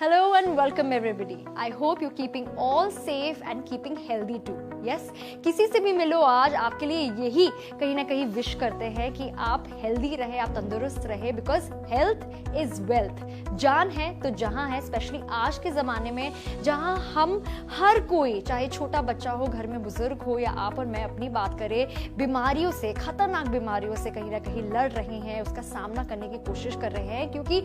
Hello and welcome everybody. I hope you're keeping all safe and keeping healthy too. Yes, किसी से भी मिलो आज आपके लिए यही कहीं ना कहीं विश करते हैं कि आप हेल्दी रहे, आप तंदुरुस्त रहे, बिकॉज हेल्थ इज वेल्थ. जान है तो जहां है, स्पेशली आज के जमाने में जहां हम हर कोई, चाहे छोटा बच्चा हो, घर में बुजुर्ग हो या आप और मैं अपनी बात करें, बीमारियों से, खतरनाक बीमारियों से कहीं ना कहीं लड़ रहे हैं, उसका सामना करने की कोशिश कर रहे हैं. क्योंकि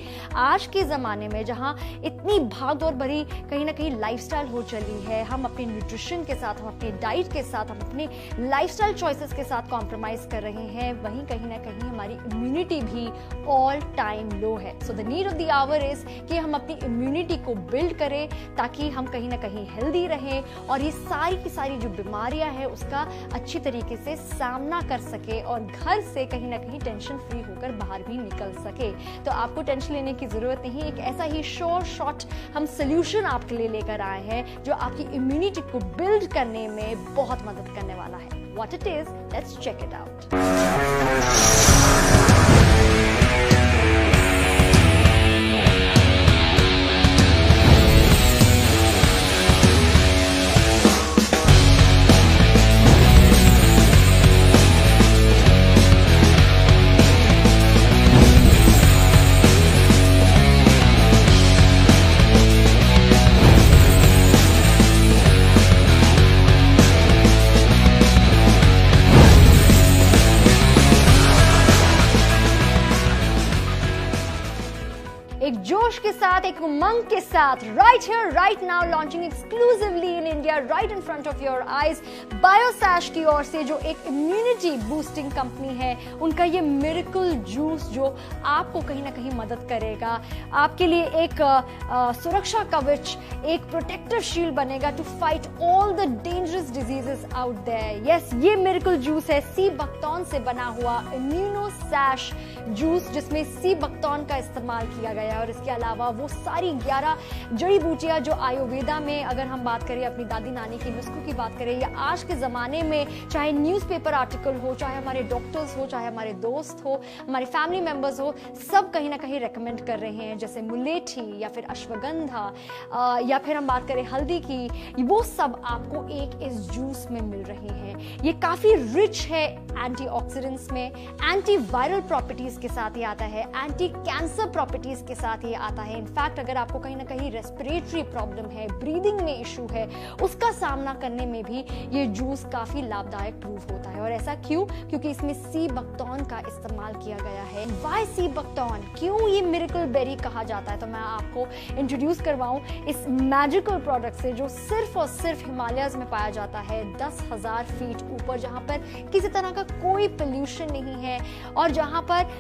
आज के जमाने में जहां इतनी भागदौड़ भरी कहीं ना कहीं लाइफस्टाइल हो चली है, हम अपने न्यूट्रिशन के साथ, हम अपने डाइट के साथ, हम अपने लाइफस्टाइल चॉइसेस के साथ कॉम्प्रोमाइज कर रहे हैं, वहीं कहीं ना कहीं हमारी इम्यूनिटी भी ऑल टाइम लो है. So the need of the our is कि हम अपनी इम्यूनिटी को बिल्ड करें ताकि हम कहीं ना कहीं हेल्दी रहें और ये सारी की सारी जो बीमारियां हैं उसका अच्छी तरीके से सामना कर सके और घर से कहीं ना कहीं टेंशन फ्री होकर बाहर भी निकल सके. तो आपको टेंशन लेने की जरूरत नहीं. एक ऐसा ही शॉर्ट हम सोल्यूशन आपके लिए लेकर आए हैं जो आपकी इम्यूनिटी को बिल्ड करने में बहुत मदद करने वाला है. What it is, let's check it out. एक जोश के साथ, एक उमंग के साथ, right here right now, launching exclusively in India, right in front of your eyes, Biosash की ओर से, जो एक इम्यूनिटी बूस्टिंग कंपनी है, उनका ये मिरेकल जूस जो आपको कहीं ना कहीं मदद करेगा, आपके लिए एक सुरक्षा कवच, एक प्रोटेक्टिव शील्ड बनेगा to fight all the dangerous diseases out there. Yes, ये मिरेकल जूस है सी बकथॉर्न से बना हुआ इम्यूनोसैश जूस, जिसमें सी बकथॉर्न का इस्तेमाल किया गया और इसके अलावा वो सारी 11 जड़ी बूटियां जो आयुर्वेदा में, अगर हम बात करें अपनी दादी नानी की नुस्खों की बात करें, या आज के जमाने में चाहे न्यूज़पेपर आर्टिकल हो, चाहे हमारे डॉक्टर्स हो, चाहे हमारे दोस्त हो, हमारे फैमिली मेंबर्स हो, सब कहीं ना कहीं रेकमेंड कर रहे हैं, जैसे मुलेठी या फिर अश्वगंधा या फिर हम बात करें हल्दी की, वो सब आपको एक इस जूस में मिल रही हैं. ये काफी रिच है एंटीऑक्सीडेंट्स में, एंटीवायरल प्रॉपर्टीज के साथ ये आता है, एंटी कैंसर प्रॉपर्टीज के साथ ये आता है. इनफैक्ट अगर आपको कहीं ना कहीं रेस्पिरेटरी प्रॉब्लम है, ब्रीदिंग में इशू है, उसका सामना करने में भी ये जूस काफी लाभदायक प्रूव होता है. और ऐसा क्यों? क्योंकि इसमें सी बकथॉर्न का इस्तेमाल किया गया है. वाई सी बकथॉर्न, क्यों ये मिरेकल बेरी कहा जाता है? तो मैं आपको इंट्रोड्यूस करवाऊं इस मैजिकल प्रोडक्ट से, जो सिर्फ और सिर्फ हिमालयस में पाया जाता है, 10,000 फीट ऊपर, जहां पर किसी तरह का कोई पोल्यूशन नहीं है और जहां पर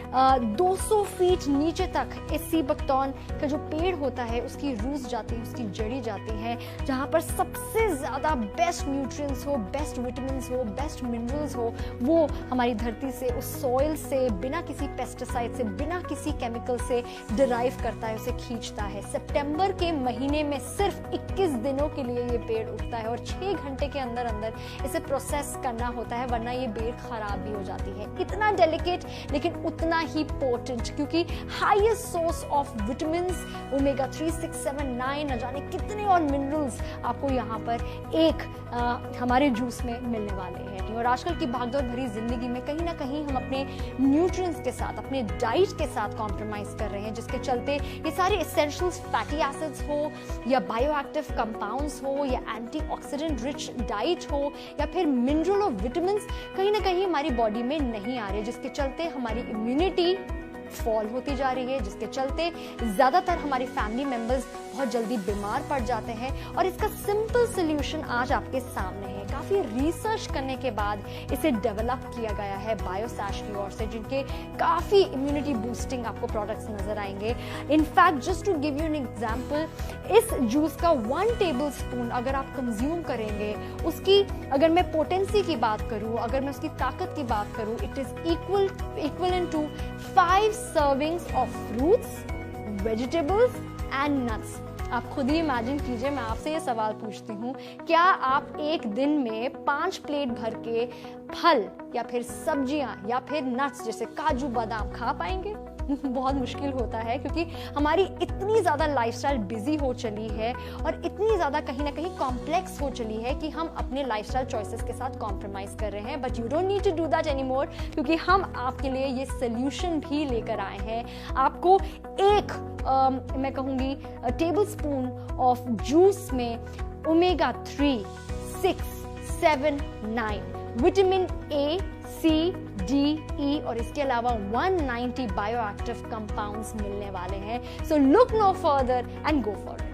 200 फीट नीचे तक इस सी बकथॉर्न का जो पेड़ होता है उसकी रूट्स जाती है, उसकी जड़ी जाती है, जहां पर सबसे ज्यादा बेस्ट न्यूट्रिएंट्स हो, बेस्ट विटामिन्स हो, बेस्ट मिनरल्स हो, वो हमारी धरती से, उस सॉइल से, बिना किसी पेस्टिसाइड से, बिना किसी केमिकल से डिराइव करता है, उसे खींचता है. सितंबर के महीने में सिर्फ 21 दिनों के लिए ये पेड़ उगता है और 6 घंटे के अंदर अंदर इसे प्रोसेस करना होता है, वरना ये बेर खराब भी हो जाती है. इतना डेलिकेट लेकिन उतना ही पोटेंट, क्योंकि highest source of vitamins, omega 3, 6, 7, 9, न जाने कितने और मिनरल्स आपको यहाँ पर एक हमारे जूस में मिलने वाले हैं. और आजकल की भागदौड़ भरी जिंदगी में कहीं ना कहीं हम अपने न्यूट्रिएंट्स के साथ, अपने डाइट के साथ कॉम्प्रोमाइज कर रहे हैं, जिसके चलते ये सारे एसेंशियल्स फैटी एसिड्स हो या बायोएक्टिव कंपाउंड्स हो या एंटीऑक्सीडेंट रिच डाइट हो या फिर मिनरल और विटामिन्स कहीं ना कहीं हमारी बॉडी में नहीं आ रहे, जिसके चलते हमारी इम्यूनिटी फॉल होती जा रही है, जिसके चलते ज्यादातर हमारे फैमिली मेंबर्स बहुत जल्दी बीमार पड़ जाते हैं. और इसका सिंपल सोल्यूशन आज आपके सामने है. काफी रिसर्च करने के बाद इसे डेवलप किया गया है बायोसैश की ओर से, जिनके काफी इम्यूनिटी बूस्टिंग आपको प्रोडक्ट्स नजर आएंगे. In fact just to give you an example, इस जूस का 1 टेबल स्पून अगर आप कंज्यूम करेंगे, उसकी अगर मैं पोटेंसी की बात करूं, अगर मैं उसकी ताकत की बात करूं, it is equivalent to 5 servings of fruits, vegetables and nuts. आप खुद ही इमेजिन कीजिए, मैं आपसे ये सवाल पूछती हूँ, क्या आप एक दिन में 5 प्लेट भर के फल या फिर सब्जियां या फिर नट्स जैसे काजू बादाम खा पाएंगे? बहुत मुश्किल होता है, क्योंकि हमारी इतनी ज़्यादा लाइफस्टाइल बिजी हो चली है और इतनी ज़्यादा कहीं ना कहीं कॉम्प्लेक्स हो चली है कि हम अपने लाइफस्टाइल चॉइसेस के साथ कॉम्प्रोमाइज़ कर रहे हैं। But you don't need to do that any more, क्योंकि हम आपके लिए ये सोल्यूशन भी लेकर आए हैं। आपको एक मैं कहूँगी टेबल स्पून ऑफ जूस में omega 3, 6, 7, 9 vitamin A, C, D, E और इसके अलावा 190 बायोएक्टिव कंपाउंड्स मिलने वाले हैं। So look no further and go for it.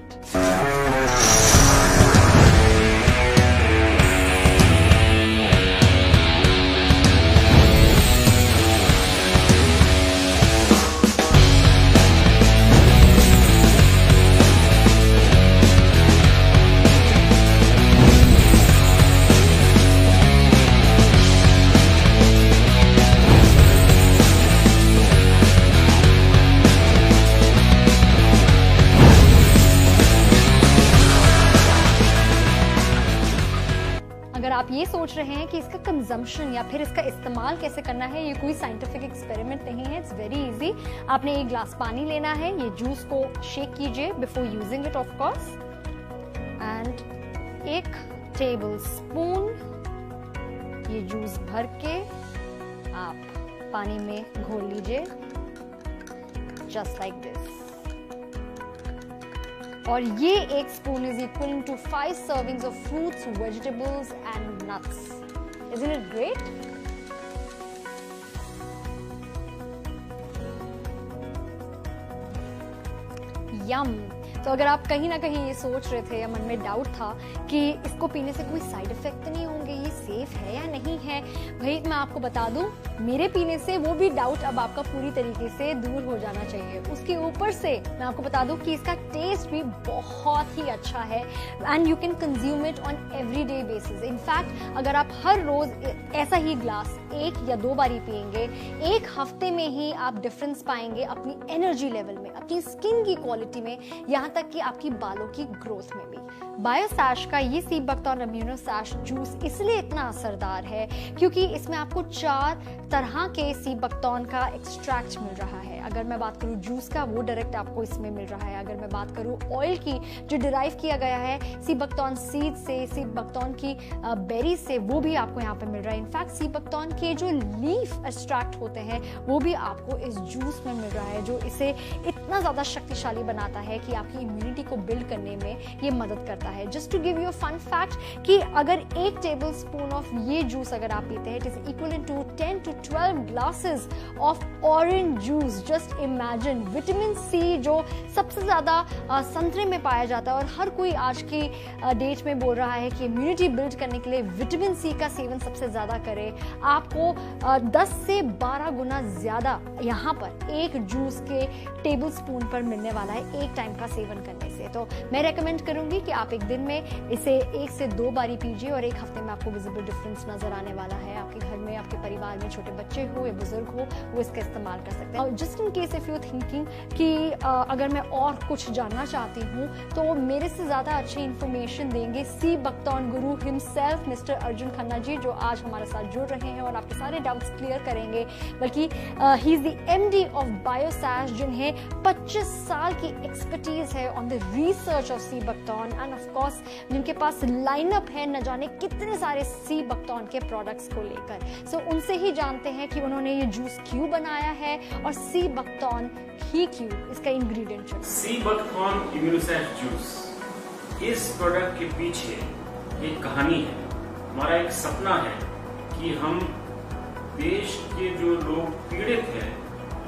अगर आप ये सोच रहे हैं कि इसका कंजम्पशन या फिर इसका इस्तेमाल कैसे करना है, ये कोई साइंटिफिक एक्सपेरिमेंट नहीं है। It's very easy. आपने एक ग्लास पानी लेना है, ये जूस को शेक कीजिए before using it of course, and 1 table spoon ये जूस भर के आप पानी में घोल लीजिए, जस्ट लाइक दिस। और ये 1 spoon is equal to 5 servings of fruits, vegetables and nuts. Isn't it great? Yum! तो अगर आप कहीं ना कहीं ये सोच रहे थे या मन में डाउट था कि इसको पीने से कोई साइड इफेक्ट तो नहीं होंगे, ये सेफ है या नहीं है, भाई मैं आपको बता दूं, मेरे पीने से वो भी डाउट अब आपका पूरी तरीके से दूर हो जाना चाहिए। उसके ऊपर से मैं आपको बता दूं कि इसका टेस्ट भी बहुत ही अच्छा है and you can consume it on everyday basis. In fact अगर आप हर रोज ऐसा ही ग्लास 1 या 2 बारी पिएंगे, 1 हफ्ते में ही आप डिफरेंस पाएंगे अपनी एनर्जी लेवल में, अपनी स्किन की क्वालिटी में, यहाँ तक कि आपकी बालों की ग्रोथ में भी। बायोसैश का ये सी बकथॉर्न अम्यूनोसैश जूस इसलिए इतना असरदार है क्योंकि इसमें आपको 4 तरह के सी बकथॉर्न का एक्सट्रैक्ट मिल रहा है। अगर मैं बात करूँ जूस का, वो डायरेक्ट आपको इसमें मिल रहा है। अगर मैं बात करूँ ऑयल की, जो डिराइव किया गया है सी बकथॉर्न सीड से, सी बकथॉर्न की बेरी से, वो भी आपको यहाँ पे मिल रहा है। इनफैक्ट सी बकथॉर्न के जो लीफ एक्सट्रैक्ट होते हैं वो भी आपको इस जूस में मिल रहा है, जो इसे इतना ज़्यादा शक्तिशाली बनाता है कि आपकी इम्यूनिटी को बिल्ड करने में ये मदद करता है। Just to give you fun fact कि अगर 1 टेबल स्पून ऑफ ये जूस अगर आप पीते हैं, it is equal to 10 to 12 glasses of orange juice. Just imagine, vitamin C जो सबसे ज्यादा संतरे में पाया जाता है और हर कोई आज की डेट में बोल रहा है कि इम्यूनिटी बिल्ड करने के लिए विटामिन सी का सेवन सबसे ज्यादा करे, आपको 10 से 12 गुना ज्यादा यहाँ पर एक जूस के टेबल स्पून पर मिलने वाला है एक टाइम का सेवन करने से। तो मैं रेकमेंड करूंगी कि आप एक दिन में इसे 1 से 2 बारी पीजिए और 1 हफ्ते में आपको विजिबल डिफरेंस नजर आने वाला है। आपके घर में, आपके परिवार में छोटे बच्चे हो या बुजुर्ग हो, वो इसका इस्तेमाल कर सकते हैं। Just in case if you thinking कि अगर मैं और कुछ जानना चाहती हूँ तो मेरे से ज्यादा अच्छी इंफॉर्मेशन देंगे सी बकथॉर्न गुरु हिमसेल्फ मिस्टर अर्जुन खन्ना जी, जो आज हमारे साथ जुड़ रहे हैं और आपके सारे डाउट्स क्लियर करेंगे। बल्कि he is the MD of Biosash, जिन्हें 25 साल की एक्सपर्टीज है on the research of sea buckthorn and of course जिनके पास लाइनअप है न जाने कितने सारे सी बकथॉर्न के प्रोडक्ट्स को लेकर। सो उनसे ही जानते हैं कि उन्होंने ये जूस क्यों बनाया है और सी बकथॉर्न ही क्यों, इसका इंग्रेडिएंट है। सी बकथॉर्न इम्यूनोसैश जूस, इस प्रोडक्ट के पीछे एक कहानी है। हमारा एक सपना है कि हम देश के जो लोग पीड़ित हैं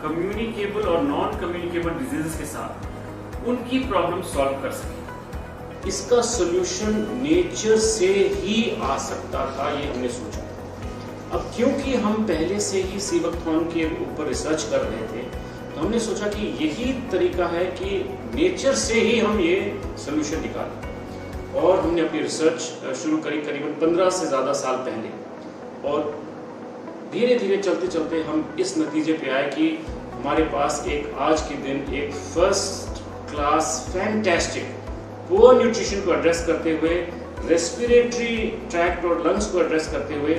कम्युनिकेबल और नॉन कम्युनिकेबल डिजीजेस के साथ, उनकी प्रॉब्लम सॉल्व कर सके। इसका सॉल्यूशन नेचर से ही आ सकता था, ये हमने सोचा। अब क्योंकि हम पहले से ही सी बकथॉर्न के ऊपर रिसर्च कर रहे थे, तो हमने सोचा कि यही तरीका है कि नेचर से ही हम ये सॉल्यूशन निकालें। और हमने अपनी रिसर्च शुरू करी करीबन 15 से ज़्यादा साल पहले, और धीरे धीरे चलते चलते हम इस नतीजे पे आए कि हमारे पास एक आज के दिन एक first class fantastic poor nutrition को एड्रेस करते हुए, रेस्पिरेटरी ट्रैक्ट और लंग्स को एड्रेस करते हुए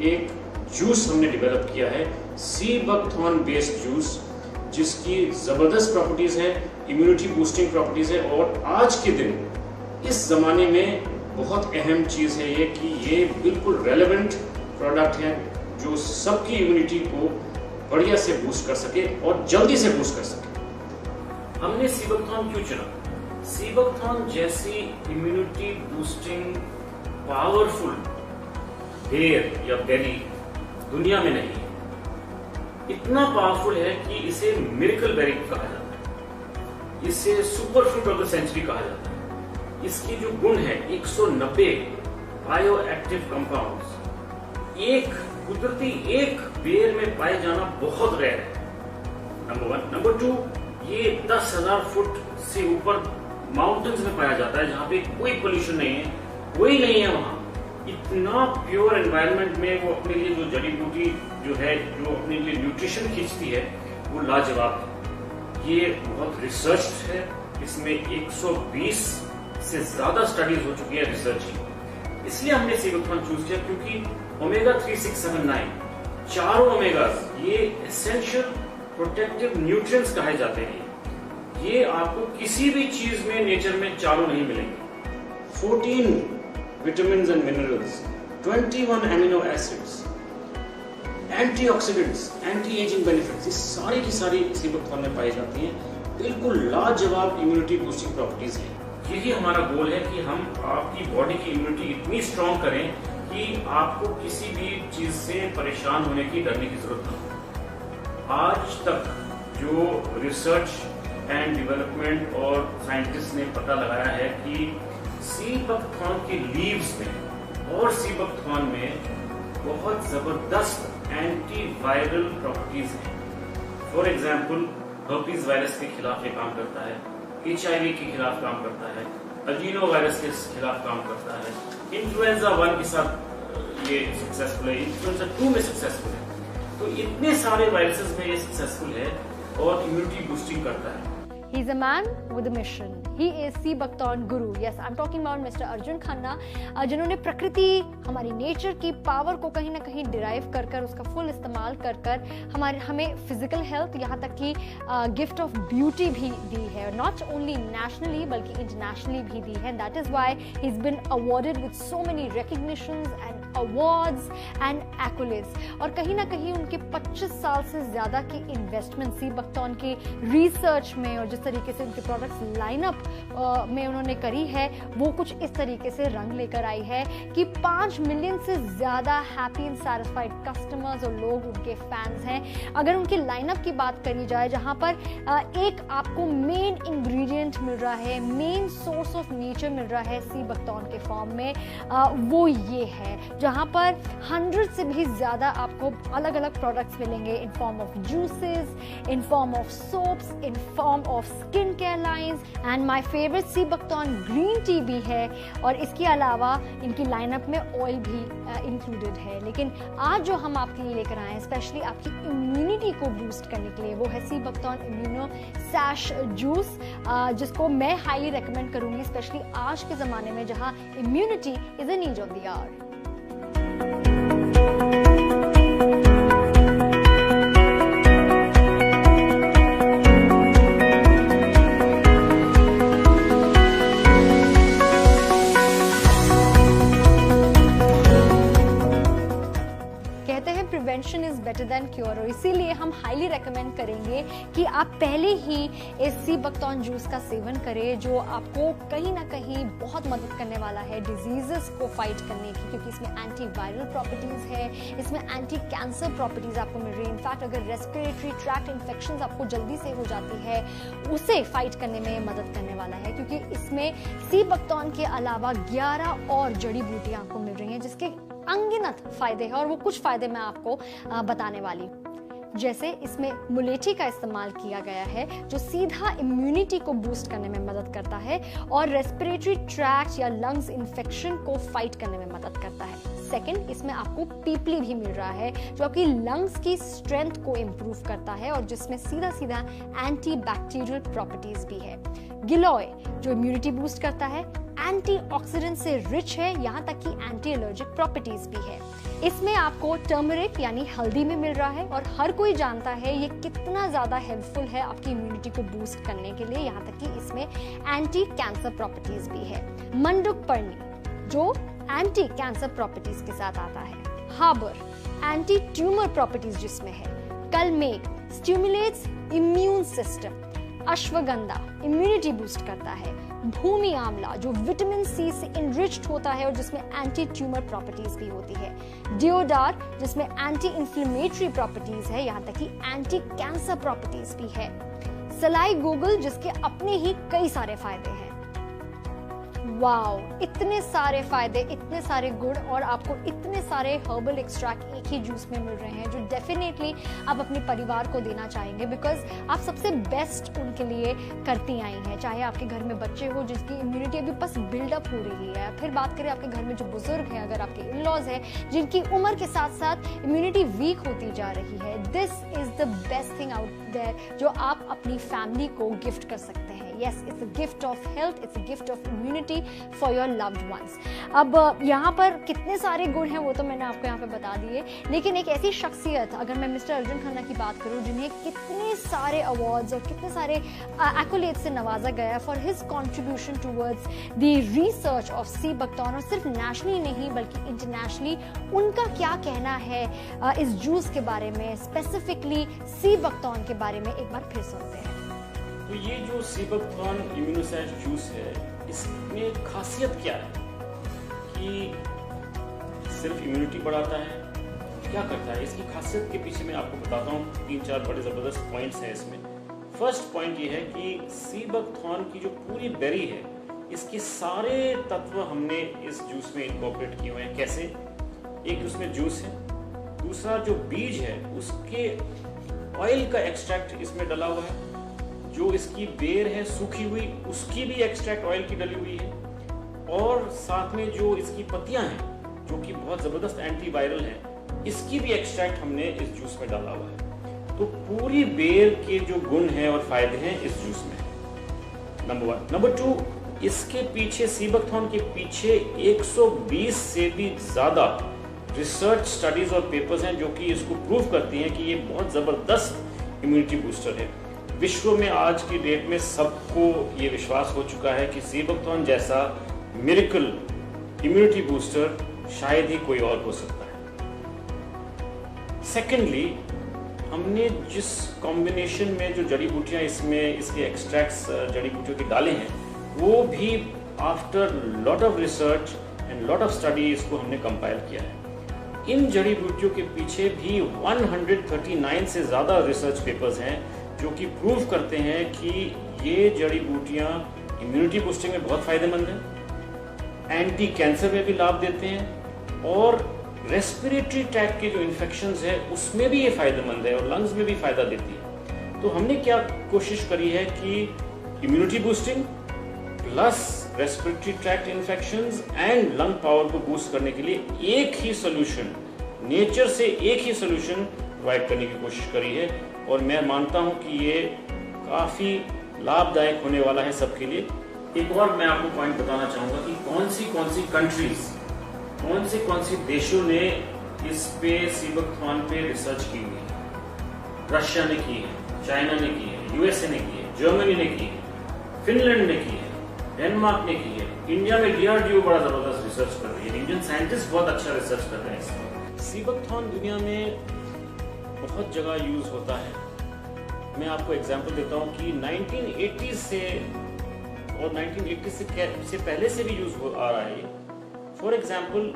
एक जूस हमने डेवलप किया है, सी बकथॉर्न बेस्ड जूस, जिसकी ज़बरदस्त प्रॉपर्टीज़ है, इम्यूनिटी बूस्टिंग प्रॉपर्टीज़ है। और आज के दिन इस ज़माने में बहुत अहम चीज़ है ये कि ये बिल्कुल रेलेवेंट प्रोडक्ट है जो सबकी इम्यूनिटी को बढ़िया से बूस्ट कर सके और जल्दी से बूस्ट कर सके। हमने सीबकथॉर्न क्यों चुना? सीबकथॉर्न जैसी इम्यूनिटी बूस्टिंग पावरफुल हेयर या बेरी दुनिया में नहीं है। इतना पावरफुल है कि इसे मिरेकल बेरी कहा जाता है, इसे super fruit of the century कहा जाता है। इसकी जो गुण है 190 बायो एक्टिव कंपाउंड्स एक कुदरती एक बेर में पाए जाना बहुत रेयर है, नंबर 1। नंबर 2, ये 10,000 फुट से ऊपर माउंटेन्स में पाया जाता है जहां पे कोई पोल्यूशन नहीं है, कोई नहीं है वहां। इतना प्योर एनवायरनमेंट में वो अपने लिए जो जड़ी बूटी जो है, जो अपने लिए न्यूट्रिशन खींचती है, वो लाजवाब है। ये बहुत रिसर्च है, इसमें 120 से ज्यादा स्टडीज हो चुकी है रिसर्च की। इसलिए हमने सीबकथॉर्न चूज किया क्योंकि ओमेगा 3, 6, 7, 9 चारों ओमेगास ये एसेंशियल प्रोटेक्टिव न्यूट्रिएंट्स कहे जाते हैं। ये आपको किसी भी चीज में नेचर में चारों नहीं मिलेंगे। 14 vitamins and minerals, 21 amino acids, antioxidants, anti-aging benefits, ये सारी की सारी सीबकथॉर्न में पाई जाती हैं। बिल्कुल लाजवाब इम्यूनिटी बूस्टिंग प्रॉपर्टीज हैं। यही हमारा गोल है कि हम आपकी बॉडी की इम्यूनिटी इतनी स्ट्रांग करें कि आपको किसी भी चीज से परेशान होने की, डरने की जरूरत न हो। आज तक जो रिसर्च एंड डेवलपमेंट और साइंटिस्ट ने पता लगाया है कि सीबकथॉर्न के लीव्स में और सीबकथॉर्न में बहुत जबरदस्त एंटीवायरल प्रॉपर्टीज हैं। फॉर एग्जाम्पल, हर्पीज वायरस के खिलाफ ये काम करता है, HIV के खिलाफ काम करता है, अजीनो वायरस के खिलाफ काम करता है, इन्फ्लुएंजा 1 के साथ ये सक्सेसफुल है, इन्फ्लुएंजा 2 में सक्सेसफुल है। तो इतने सारे वायरसेस में ये सक्सेसफुल है और इम्यूनिटी बूस्टिंग करता है। He's a man with a mission. He is sea buckthorn guru. Yes, I'm talking about Mr. Arjun Khanna, जिन्होंने प्रकृति, हमारी नेचर की पावर को कहीं ना कहीं डिराइव कर कर उसका फुल इस्तेमाल कर कर हमें फिजिकल हेल्थ, यहाँ तक कि गिफ्ट ऑफ ब्यूटी भी दी है। नॉट ओनली नेशनली बल्कि इंटरनेशनली भी दी है। That is why he is been awarded with so many recognitions and awards and accolades. और कहीं ना कहीं उनके 25 साल से ज्यादा की इन्वेस्टमेंट सीबकथॉर्न के रिसर्च में और जिस तरीके से उनके प्रोडक्ट्स लाइनअप में उन्होंने करी है, वो कुछ इस तरीके से रंग लेकर आई है कि 5 मिलियन से ज्यादा हैप्पी एंड सैटिस्फाइड कस्टमर्स और लोग उनके फैंस हैं। अगर उनके लाइनअप की बात करी जाए, जहां पर एक आपको मेन इंग्रेडिएंट मिल रहा है, मेन सोर्स ऑफ नेचर मिल रहा है सीबकथॉर्न के फॉर्म में, वो ये है, जहां पर 100 से भी ज्यादा आपको अलग अलग प्रोडक्ट्स मिलेंगे in form of juices, in form of soaps, in form of skin care lines and my favourite sea buckthorn green tea भी है। और इसके अलावा इनकी लाइनअप में ऑयल भी इंक्लूडेड है। लेकिन आज जो हम आपके लिए लेकर आए हैं स्पेशली आपकी इम्यूनिटी को बूस्ट करने के लिए, वो है सीबकथॉर्न इम्यूनो सैश जूस, जिसको मैं हाईली रेकमेंड करूंगी, स्पेशली आज के जमाने में जहां immunity is a need of the hour. Prevention is better than cure, और इसीलिए हम हाईली रेकमेंड करेंगे कि आप पहले ही इस सीबकथॉर्न जूस का सेवन करें, जो आपको कहीं ना कहीं बहुत मदद करने वाला है डिजीजेस को फाइट करने की, क्योंकि इसमें एंटीवायरल प्रॉपर्टीज है, इसमें एंटी कैंसर प्रॉपर्टीज आपको मिल रही है। इनफैक्ट अगर रेस्पिरेटरी ट्रैक्ट इन्फेक्शन आपको जल्दी से हो जाती है, उसे फाइट करने में मदद करने वाला है, क्योंकि इसमें सीबकथॉर्न के अलावा 11 और जड़ी बूटियां आपको मिल रही हैं जिसके अनगिनत फायदे हैं, और वो कुछ फायदे मैं आपको बताने वाली हूँ। जैसे इसमें मुलेठी का इस्तेमाल किया गया है, जो सीधा इम्यूनिटी को बूस्ट करने में मदद करता है और रेस्पिरेटरी ट्रैक्ट या लंग्स इन्फेक्शन को फाइट करने में मदद करता है। सेकंड, इसमें आपको पीपली भी मिल रहा है, जो आपकी लंग्स की स्ट्रेंथ को इम्प्रूव करता है और जिसमें सीधा सीधा एंटी बैक्टीरियल प्रॉपर्टीज भी है। गिलोय, जो इम्यूनिटी बूस्ट करता है, एंटीऑक्सीडेंट से रिच है, यहाँ तक कि एंटी एलर्जिक प्रॉपर्टीज भी है। इसमें आपको टर्मरिक यानी हल्दी में मिल रहा है और हर कोई जानता है ये कितना ज़्यादा हेल्पफुल है आपकी इम्यूनिटी को बूस्ट करने के लिए, यहाँ तक कि इसमें एंटी कैंसर प्रॉपर्टीज भी है। मंडुक पर्णी जो एंटी कैंसर प्रॉपर्टीज के साथ आता है। हार्बर एंटी ट्यूमर प्रॉपर्टीज जिसमें है। Kalmegh stimulates immune system. Ashwagandha immunity boost करता है। भूमि आंवला जो विटामिन सी से इनरिच्ड होता है और जिसमें एंटी ट्यूमर प्रॉपर्टीज भी होती है। डियोडार जिसमें एंटी इंफ्लेमेटरी प्रॉपर्टीज है, यहाँ तक कि एंटी कैंसर प्रॉपर्टीज भी है। सलाई गूगल जिसके अपने ही कई सारे फायदे हैं। वाओ, इतने सारे फायदे, इतने सारे गुण और आपको इतने सारे हर्बल एक्सट्रैक्ट एक ही जूस में मिल रहे हैं जो डेफिनेटली आप अपने परिवार को देना चाहेंगे, बिकॉज आप सबसे बेस्ट उनके लिए करती आई हैं। चाहे आपके घर में बच्चे हो जिसकी इम्यूनिटी अभी बस बिल्डअप हो रही है, फिर बात करें आपके घर में जो बुजुर्ग हैं, अगर आपके इन लॉज हैं जिनकी उम्र के साथ साथ इम्यूनिटी वीक होती जा रही है, this is the best thing out there जो आप अपनी फैमिली को गिफ्ट कर सकते हैं। Yes, it's a gift of health, it's a gift of immunity for your loved ones. अब यहाँ पर कितने सारे गुण हैं वो तो मैंने आपको यहाँ पे बता दिए, लेकिन एक ऐसी शख्सियत, अगर मैं मिस्टर अर्जुन खन्ना की बात करूँ जिन्हें कितने सारे अवार्ड्स और कितने सारे एक्कोलेट्स से नवाजा गया है for his contribution towards the research of sea buckthorn, और सिर्फ नेशनली नहीं बल्कि इंटरनेशनली उनका क्या कहना है इस जूस के बारे में, स्पेसिफिकली सी बकथॉर्न के बारे में एक बार फिर सुनते हैं। तो ये जो सी बकथॉर्न इम्यूनोसैज जूस है, इसमें खासियत क्या है कि सिर्फ इम्यूनिटी बढ़ाता है, क्या करता है? इसकी खासियत के पीछे मैं आपको बताता हूँ 3-4 बड़े ज़बरदस्त पॉइंट्स हैं इसमें। फर्स्ट पॉइंट ये है कि सी बकथॉर्न की जो पूरी बेरी है, इसके सारे तत्व हमने इस जूस में इनकॉर्पोरेट किए हुए हैं। कैसे? एक उसमें जूस है, दूसरा जो बीज है उसके ऑयल का एक्सट्रैक्ट इसमें डला हुआ है, जो इसकी बेर है सूखी हुई उसकी भी एक्सट्रैक्ट ऑयल की डली हुई है, और साथ में जो इसकी पत्तियां हैं जो कि बहुत ज़बरदस्त एंटीवायरल हैं, इसकी भी एक्सट्रैक्ट हमने इस जूस में डाला हुआ है। तो पूरी बेर के जो गुण हैं और फायदे हैं इस जूस में, नंबर 1। नंबर 2, इसके पीछे सी बकथॉर्न के पीछे 120 से भी ज़्यादा रिसर्च स्टडीज और पेपर्स हैं जो कि इसको प्रूव करती हैं कि ये बहुत ज़बरदस्त इम्यूनिटी बूस्टर है। विश्व में आज की डेट में सबको ये विश्वास हो चुका है कि सी बकथॉर्न जैसा मिरेकल इम्यूनिटी बूस्टर शायद ही कोई और हो सकता है। सेकेंडली, हमने जिस कॉम्बिनेशन में जो जड़ी बूटियां इसमें इसके एक्सट्रैक्ट्स जड़ी बूटियों के डाले हैं, वो भी after lot of research and lot of study इसको हमने कंपाइल किया है। इन जड़ी बूटियों के पीछे भी 139 से ज़्यादा रिसर्च पेपर्स हैं जो कि प्रूव करते हैं कि ये जड़ी बूटियाँ इम्यूनिटी बूस्टिंग में बहुत फायदेमंद हैं, एंटी कैंसर में भी लाभ देते हैं, और रेस्पिरेटरी ट्रैक्ट के जो इन्फेक्शंस है उसमें भी ये फायदेमंद है, और लंग्स में भी फायदा देती है। तो हमने क्या कोशिश करी है कि immunity boosting plus respiratory tract infections and lung power को बूस्ट करने के लिए एक ही सोल्यूशन, नेचर से एक ही सोल्यूशन प्रोवाइड करने की कोशिश करी है, और मैं मानता हूं कि ये काफ़ी लाभदायक होने वाला है सबके लिए। एक और मैं आपको पॉइंट बताना चाहूँगा कि कौन सी कंट्रीज, कौन सी देशों ने इस पे सी बकथॉर्न पे रिसर्च की हुई है। रशिया ने की है, चाइना ने की है, यूएसए ने की है, जर्मनी ने की है, फिनलैंड ने की है, डेनमार्क ने की है, इंडिया में डीआरडीओ बड़ा ज़बरदस्त रिसर्च कर रही है, इंडियन साइंटिस्ट बहुत अच्छा रिसर्च कर रहे हैं इसमें। सी बकथॉर्न दुनिया में बहुत जगह यूज होता है। मैं आपको एग्जांपल देता हूं कि 1980 से और 1980 से पहले से भी यूज हो आ रहा है। फॉर एग्जांपल,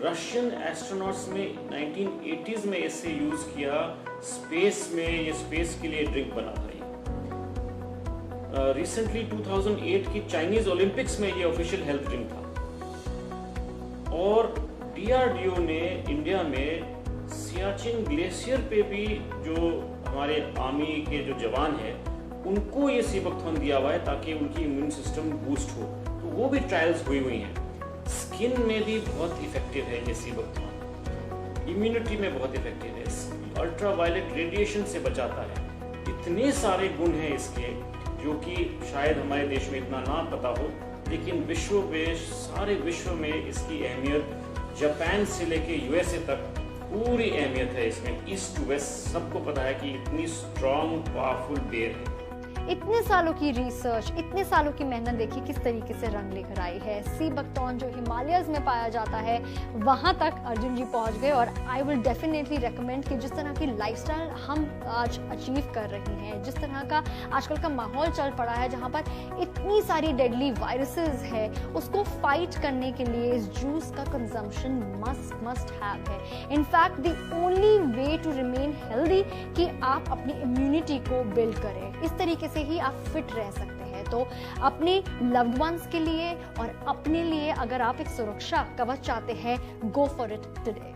रशियन एस्ट्रोनॉट्स ने 1980s में इसे यूज किया स्पेस में, ये स्पेस के लिए ड्रिंक बना था। रिसेंटली 2008 की चाइनीज ओलंपिक्स में ये ऑफिशियल हेल्थ ड्रिंक था, और डीआरडीओ ने इंडिया में सियाचिन ग्लेशियर पे भी जो हमारे आर्मी के जो जवान हैं उनको ये सी बकथॉर्न दिया हुआ है ताकि उनकी इम्यून सिस्टम बूस्ट हो, तो वो भी ट्रायल्स हुई हैं। स्किन में भी बहुत इफेक्टिव है ये सी बकथॉर्न, इम्यूनिटी में बहुत इफेक्टिव है, अल्ट्रा वायलेट रेडिएशन से बचाता है। इतने सारे गुण हैं इसके जो कि शायद हमारे देश में इतना ना पता हो, लेकिन सारे विश्व में इसकी अहमियत जापान से लेके यूएसए तक पूरी अहमियत है इसमें। ईस्ट टू वेस्ट सबको पता है कि इतनी स्ट्रॉन्ग पावरफुल बेर है। इतने सालों की रिसर्च, इतने सालों की मेहनत देखिए किस तरीके से रंग लेकर आई है। सी बकथॉर्न जो हिमालयस में पाया जाता है वहां तक अर्जुन जी पहुंच गए। और आई विल डेफिनेटली रेकमेंड कि जिस तरह की लाइफस्टाइल हम आज अचीव कर रही हैं, जिस तरह का आजकल का माहौल चल पड़ा है जहां पर इतनी सारी डेडली वायरसेस है, उसको फाइट करने के लिए इस जूस का कंजम्पशन मस्ट हैव है। In fact the only way to remain healthy कि आप अपनी इम्यूनिटी को बिल्ड करें। इस तरीके से ही आप फिट रह सकते हैं। तो अपने लव्ड वंस के लिए और अपने लिए अगर आप एक सुरक्षा कवच चाहते हैं, गो फॉर इट टुडे।